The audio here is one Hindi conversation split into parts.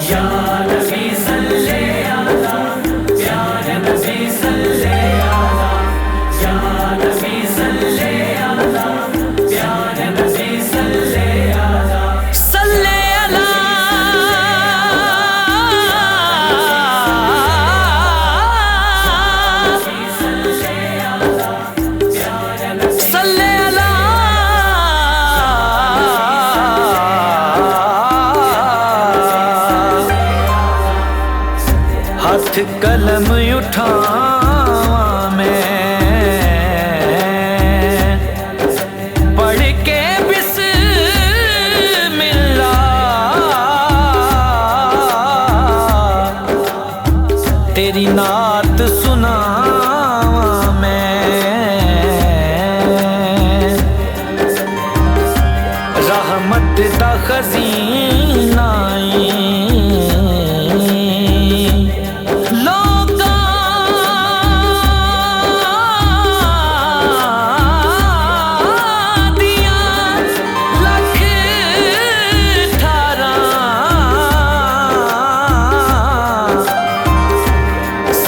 या नबी सल्ले अला, प्यारे नबी सल्ले अला, या नबी सल्ले अला, प्यारे नबी सल्ले अला, सल्ले अला, सल्ले अला, हाथ कलम उठावां मैं, पढ़ के बिस्मिल्लाह, तेरी नात सुनावां मैं, रहमत दा खजीना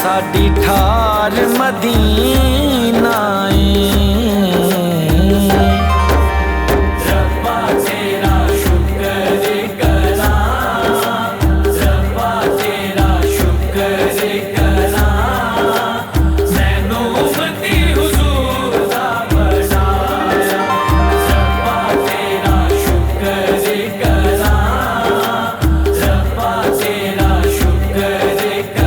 साडी ठार मदीना रब्बा तेरा शुक्र करा, रब्बा तेरा शुक्र करा, मैनू उम्मती हुजूर दा बनाया, रब्बा तेरा शुक्र करा, रब्बा तेरा शुक्र करा,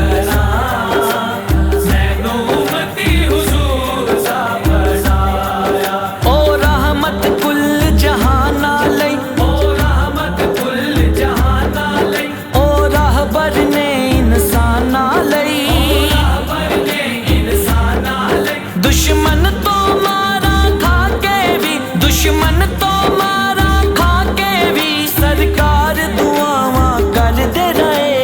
दुश्मन तो मारा खा के भी, दुश्मन तो मारा खा के भी, सरकार दुआवां करदे रहे,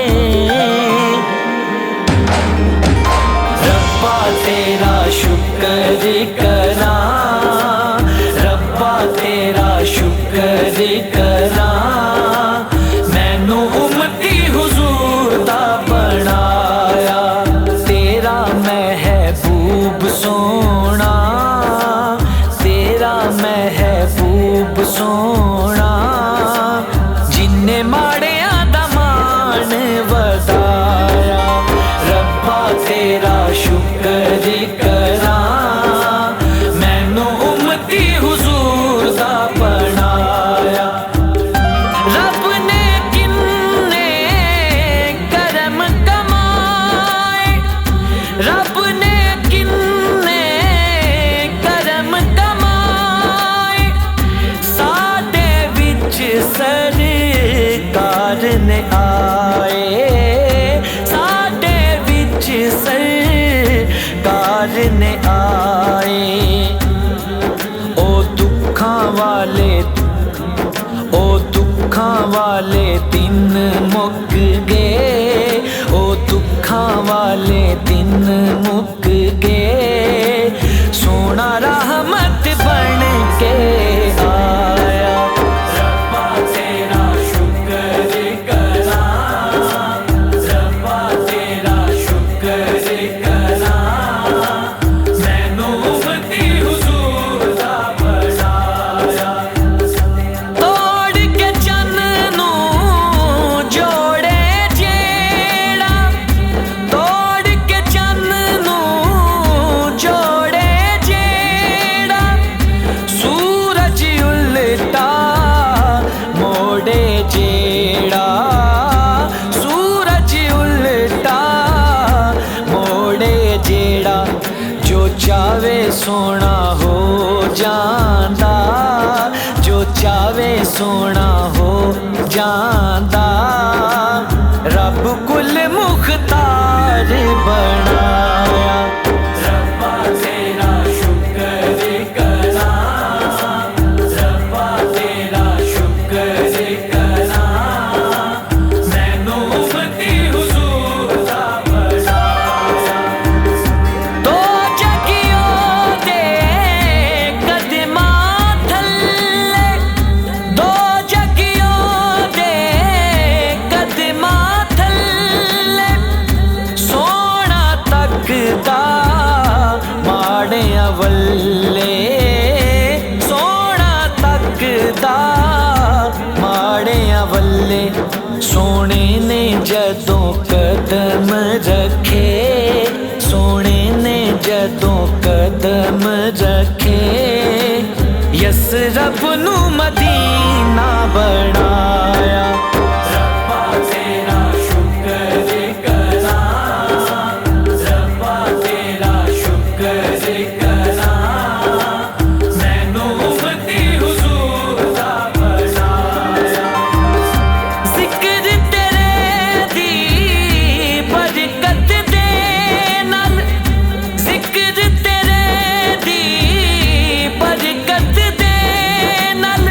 रब्बा तेरा शुक्र करा, रब्बा तेरा शुक्र करा, मैनू उम्मती हुजूर दा बनाया, तेरा महबूब सोना, तेरा महबूब सोना, जिन्ने माड़िया दा मान वधाया, रब्बा तेरा शुक्र करा, मैनू उम्मती हुजूर दा बनाया, रब ने किन्ने करम कमाए, रब ने किन्ने करम कमाए, साडे विच सरकार ने आए, साडे विच सरकार ने आए, ओ दुखां वाले, ओ दुखां वाले दिन मुक गए, ओ दुखां वाले दिन मुक गए, सोना रहमत बन के आया, रब्बा तेरा शुक्र करा, रब्बा तेरा शुक्र करा, मैनू उम्मती हुजूर दा बनाया, तोड़ के चन्न नू जोड़े जेड़ा, तोड़ के चन्न नू जोड़े जेड़ा, सूरज उल्टा मोड़े जेड़ा, सूरज उल्टा मोड़े जेड़ा, जो चावे सोना हो जांदा, जो चावे सोना हो जांदा, रब कुल मुख्तार बनाया, रब्बा तेरा शुक्र करा, रब्बा तेरा शुक्र करा, मैनू उम्मती हुजूर दा बनाया, तो जगियों दे कदमां थल्ले, दो जगियों माया वल्ले सोने ने जदों कदम रखे, सोने ने जदों कदम रखे, यसरब नू मदीना बनाया। रब्बा तेरा शुक्र करा, रब्बा तेरा शुक्र करा, मैनू उम्मती हुजूर दा बनाया। जिक्र तेरे दी बरकत दे नाल, जिक्र तेरे दी बरकत दे नाल,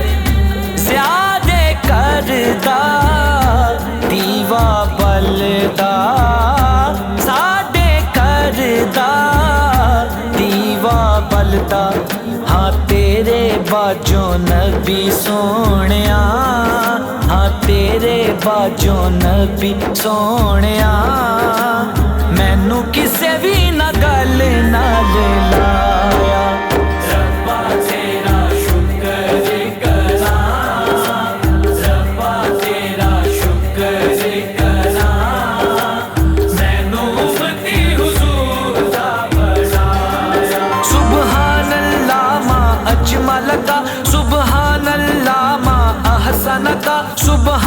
ज़्यादे करदा दीवा बलदा, साडे करदा दीवा बलदा। हाँ तेरे बाजों नबी सोहणिया, हाँ तेरे बाजों नबी सोहणिया, मैनू किसे भी ना गल नाल लाया। रब्बा तेरा शुक्र करा, रब्बा तेरा शुक्र करा, मैनू उम्मती हुजूर दा बनाया। सुबहान अल्लाह मा अजमल का, सुबहान अल्लाह मा अहसन का, सुबह